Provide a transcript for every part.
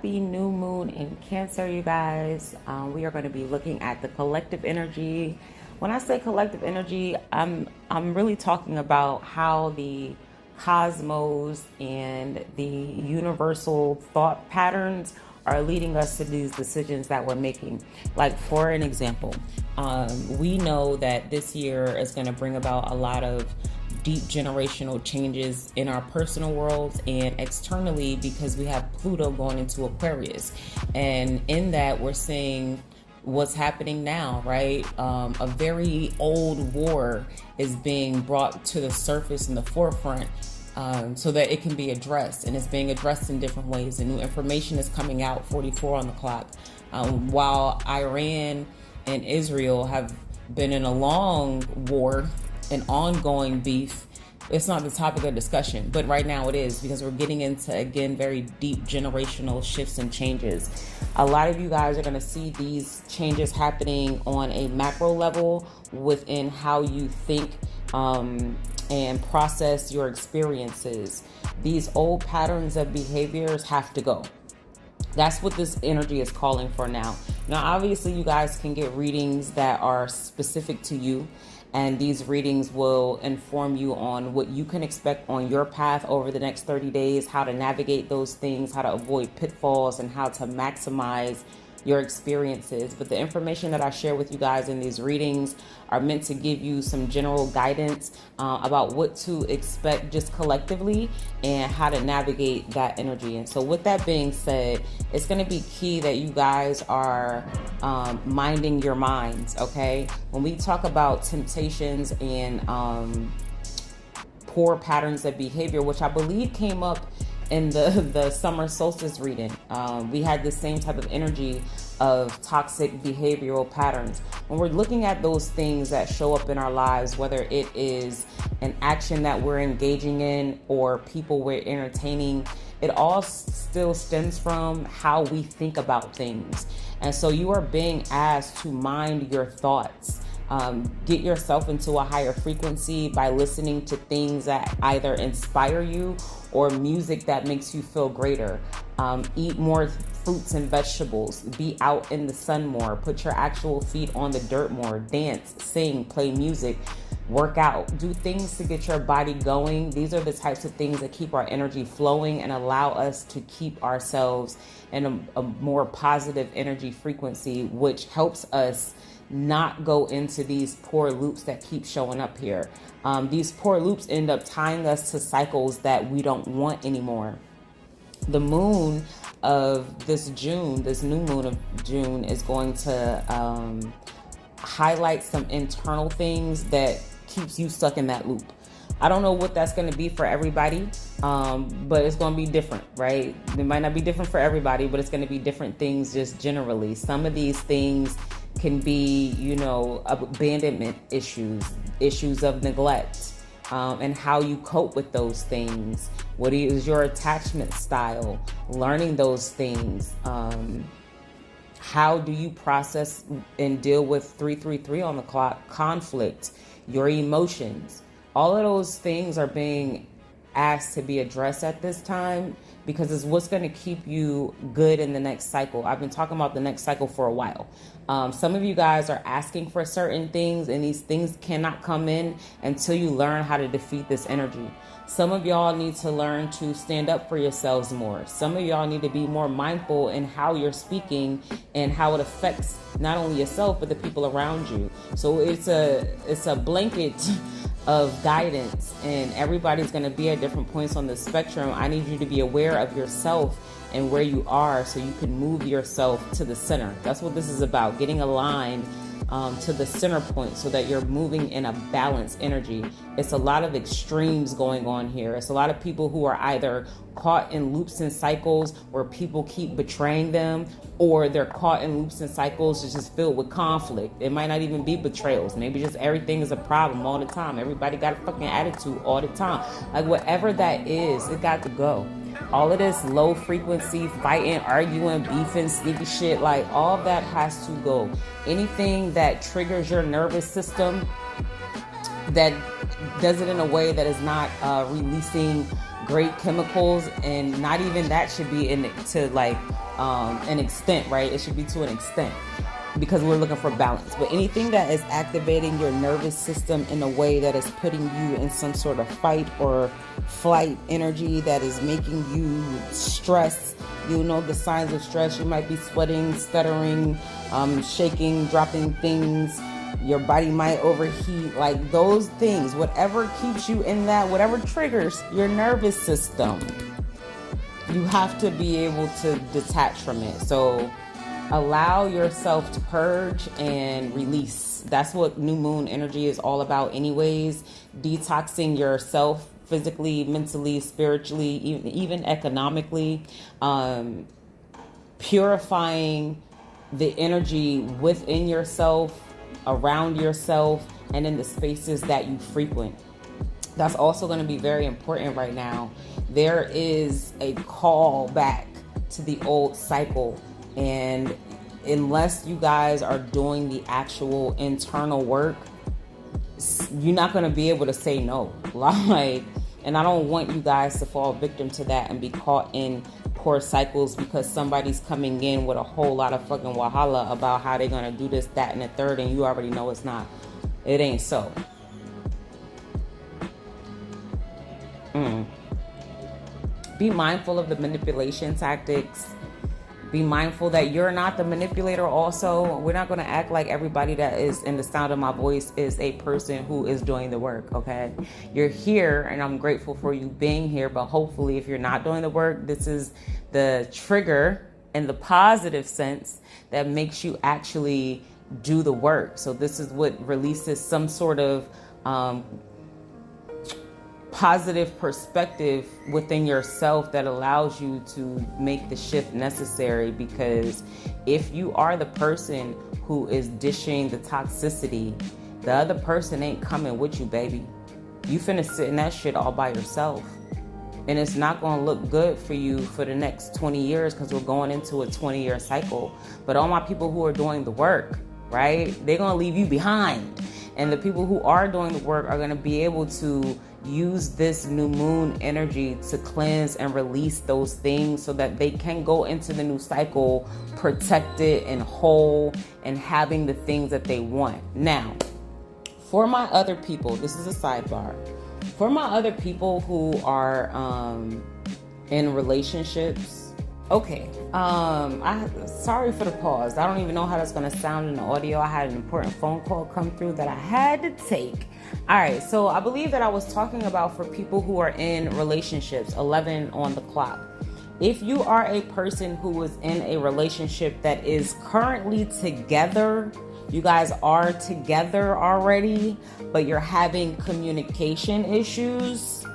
happy new moon in Cancer, you guys. We are going to be looking at the collective energy. When I say collective energy, I'm really talking about how the cosmos and the universal thought patterns are leading us to these decisions that we're making. Like, for an example, we know that this year is going to bring about a lot of deep generational changes in our personal worlds and externally, because we have Pluto going into Aquarius. And in that, we're seeing what's happening now, right? A very old war is being brought to the surface in the forefront, so that it can be addressed, and it's being addressed in different ways. And new information is coming out, 44 on the clock. While Iran and Israel have been in a long war, an ongoing beef, it's not the topic of discussion, but right now it is, because we're getting into, again, very deep generational shifts and changes. A lot of you guys are going to see these changes happening on a macro level within how you think and process your experiences. These old patterns of behaviors have to go. That's what this energy is calling for now. Now, obviously, you guys can get readings that are specific to you, and these readings will inform you on what you can expect on your path over the next 30 days, how to navigate those things, how to avoid pitfalls, and how to maximize your experiences. But the information that I share with you guys in these readings are meant to give you some general guidance about what to expect just collectively and how to navigate that energy. And so with that being said, it's going to be key that you guys are minding your minds, okay? When we talk about temptations and poor patterns of behavior, which I believe came up in the summer solstice reading, we had the same type of energy of toxic behavioral patterns. When we're looking at those things that show up in our lives, whether it is an action that we're engaging in or people we're entertaining, it all still stems from how we think about things. And so you are being asked to mind your thoughts. Get yourself into a higher frequency by listening to things that either inspire you or music that makes you feel greater. Eat more fruits and vegetables. Be out in the sun more. Put your actual feet on the dirt more. Dance, sing, play music, work out. Do things to get your body going. These are the types of things that keep our energy flowing and allow us to keep ourselves in a more positive energy frequency, which helps us not go into these poor loops that keep showing up here. These poor loops end up tying us to cycles that we don't want anymore. The moon of this June, this new moon of June, is going to highlight some internal things that keeps you stuck in that loop. I don't know what that's going to be for everybody, but it's going to be different, right? It might not be different for everybody, but it's going to be different things just generally. Some of these things can be, abandonment issues of neglect, and how you cope with those things. What is your attachment style? Learning those things. How do you process and deal with 333 on the clock? Conflict, your emotions. All of those things are being asked to be addressed at this time, because it's what's going to keep you good in the next cycle. I've been talking about the next cycle for a while. Some of you guys are asking for certain things, and these things cannot come in until you learn how to defeat this energy. Some of y'all need to learn to stand up for yourselves more. Some of y'all need to be more mindful in how you're speaking and how it affects not only yourself, but the people around you. So it's a blanket of guidance, and everybody's going to be at different points on the spectrum. I need you to be aware of yourself and where you are, so you can move yourself to the center. That's what this is about, getting aligned to the center point so that you're moving in a balanced energy. It's a lot of extremes going on here. It's a lot of people who are either caught in loops and cycles where people keep betraying them, or they're caught in loops and cycles that's just filled with conflict. It might not even be betrayals. Maybe just everything is a problem all the time. Everybody got a fucking attitude all the time. Like, whatever that is, it got to go. All of this low frequency fighting, arguing, beefing, sneaky shit, like all of that has to go. Anything that triggers your nervous system, that does it in a way that is not releasing great chemicals, and not even that should be in it, to like an extent, right? It should be to an extent, because we're looking for balance. But anything that is activating your nervous system in a way that is putting you in some sort of fight or flight energy, that is making you stress, you know the signs of stress. You might be sweating, stuttering, shaking, dropping things. Your body might overheat, like those things, whatever keeps you in that, whatever triggers your nervous system, you have to be able to detach from it. So allow yourself to purge and release. That's what new moon energy is all about anyways. Detoxing yourself physically, mentally, spiritually, even economically. Purifying the energy within yourself, around yourself, and in the spaces that you frequent. That's also going to be very important right now. There is a call back to the old cycle. And unless you guys are doing the actual internal work, you're not going to be able to say no. Like, and I don't want you guys to fall victim to that and be caught in poor cycles because somebody's coming in with a whole lot of fucking wahala about how they're going to do this, that, and the third, and you already know it's not. It ain't so. Be mindful of the manipulation tactics. Be mindful that you're not the manipulator also. We're not going to act like everybody that is in the sound of my voice is a person who is doing the work, okay? You're here, and I'm grateful for you being here, but hopefully if you're not doing the work, this is the trigger in the positive sense that makes you actually do the work. So this is what releases some sort of positive perspective within yourself that allows you to make the shift necessary. Because if you are the person who is dishing the toxicity, the other person ain't coming with you, baby. You finna sit in that shit all by yourself, and it's not gonna look good for you for the next 20 years, because we're going into a 20-year cycle. But all my people who are doing the work, right, they're gonna leave you behind. And the people who are doing the work are going to be able to use this new moon energy to cleanse and release those things so that they can go into the new cycle protected and whole and having the things that they want. Now, for my other people, this is a sidebar. For my other people who are in relationships, okay, sorry for the pause. I don't even know how that's going to sound in the audio. I had an important phone call come through that I had to take. All right, so I believe that I was talking about for people who are in relationships, 11 on the clock. If you are a person who is in a relationship that is currently together, you guys are together already, but you're having communication issues,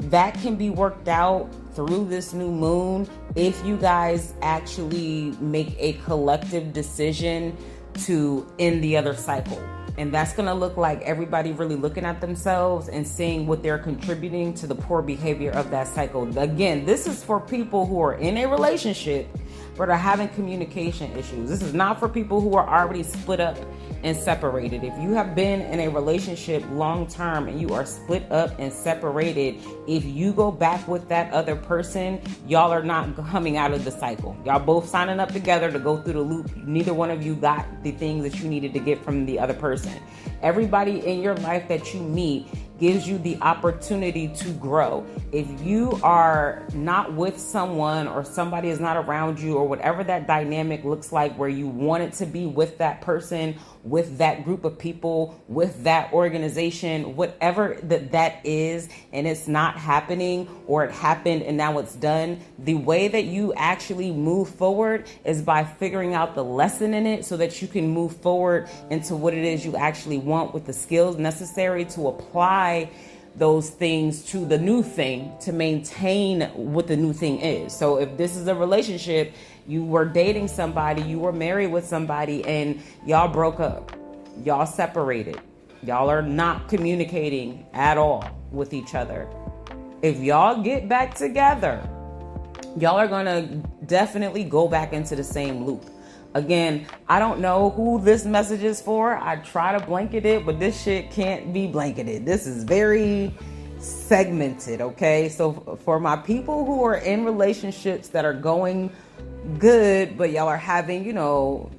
that can be worked out through this new moon if you guys actually make a collective decision to end the other cycle. And that's going to look like everybody really looking at themselves and seeing what they're contributing to the poor behavior of that cycle. Again, this is for people who are in a relationship but are having communication issues. This is not for people who are already split up and separated. If you have been in a relationship long term and you are split up and separated, if you go back with that other person, y'all are not coming out of the cycle. Y'all both signing up together to go through the loop. Neither one of you got the things that you needed to get from the other person. Everybody in your life that you meet gives you the opportunity to grow. If you are not with someone, or somebody is not around you, or whatever that dynamic looks like where you want it to be with that person, with that group of people, with that organization, whatever that is, and it's not happening, or it happened and now it's done, the way that you actually move forward is by figuring out the lesson in it so that you can move forward into what it is you actually want with the skills necessary to apply those things to the new thing to maintain what the new thing is. So if this is a relationship, you were dating somebody, you were married with somebody, and y'all broke up, y'all separated, y'all are not communicating at all with each other. If y'all get back together, y'all are gonna definitely go back into the same loop. Again, I don't know who this message is for. I try to blanket it, but this shit can't be blanketed. This is very segmented, okay? So for my people who are in relationships that are going good, but y'all are having,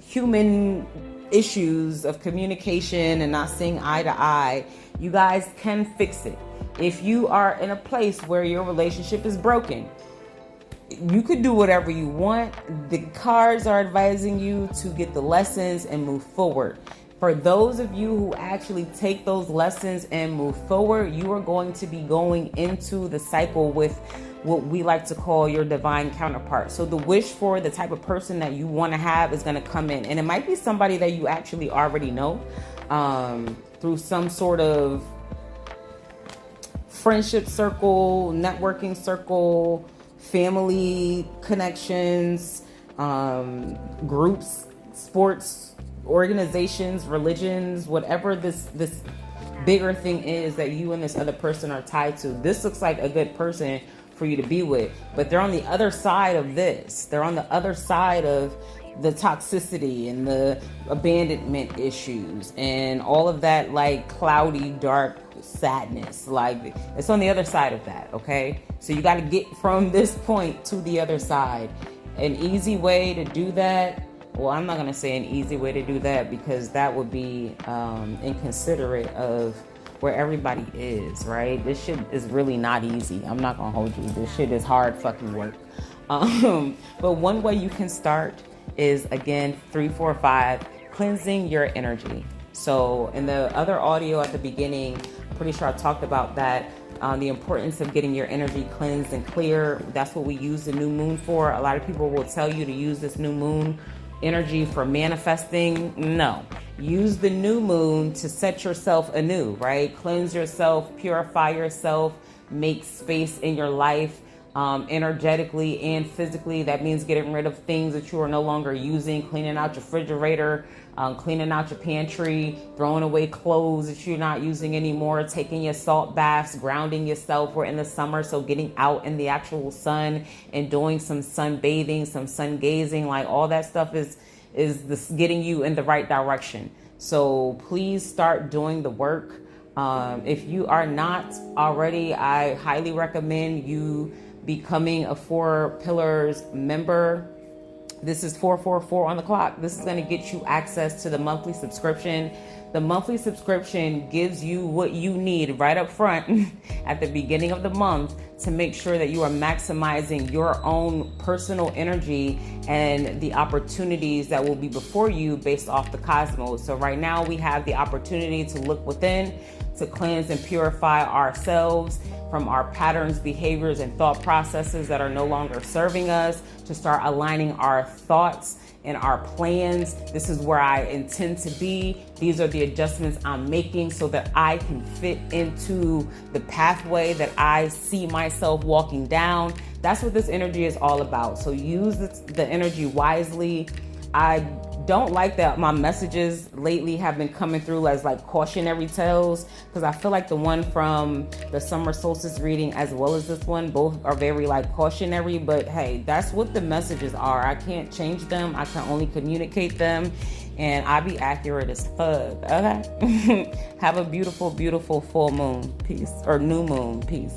human issues of communication and not seeing eye to eye, you guys can fix it. If you are in a place where your relationship is broken, you could do whatever you want. The cards are advising you to get the lessons and move forward. For those of you who actually take those lessons and move forward, you are going to be going into the cycle with what we like to call your divine counterpart. So the wish for the type of person that you want to have is going to come in. And it might be somebody that you actually already know through some sort of friendship circle, networking circle, family connections, groups, sports, organizations, religions, whatever this bigger thing is that you and this other person are tied to. This looks like a good person for you to be with, but they're on the other side of this. They're on the other side of the toxicity and the abandonment issues and all of that, like cloudy, dark sadness. Like, it's on the other side of that. Okay, so you got to get from this point to the other side. An easy way to do that, well, I'm not going to say an easy way to do that, because that would be inconsiderate of where everybody is, right? This shit is really not easy. I'm not going to hold you. This shit is hard fucking work. But one way you can start is, again, 345, cleansing your energy. So in the other audio at the beginning, pretty sure I talked about that. The importance of getting your energy cleansed and clear. That's what we use the new moon for. A lot of people will tell you to use this new moon energy for manifesting. No, use the new moon to set yourself anew, right? Cleanse yourself, purify yourself, make space in your life, energetically and physically. That means getting rid of things that you are no longer using, cleaning out your refrigerator, cleaning out your pantry, throwing away clothes that you're not using anymore, taking your salt baths, grounding yourself. We're in the summer, so getting out in the actual sun and doing some sunbathing, some sun gazing, like all that stuff is this getting you in the right direction. So please start doing the work. If you are not already, I highly recommend you becoming a 4 Pillars member. This is 444 on the clock. This is going to get you access to the monthly subscription. The monthly subscription gives you what you need right up front at the beginning of the month to make sure that you are maximizing your own personal energy and the opportunities that will be before you based off the cosmos. So right now we have the opportunity to look within, to cleanse and purify ourselves from our patterns, behaviors, and thought processes that are no longer serving us, to start aligning our thoughts and our plans. This is where I intend to be. These are the adjustments I'm making so that I can fit into the pathway that I see myself walking down. That's what this energy is all about. So use the energy wisely. I don't like that my messages lately have been coming through as like cautionary tales, because I feel like the one from the summer solstice reading as well as this one, both are very like cautionary. But hey, that's what the messages are. I can't change them. I can only communicate them, and I be accurate as fuck. Okay. Have a beautiful, beautiful full moon. Peace. Or new moon. Peace.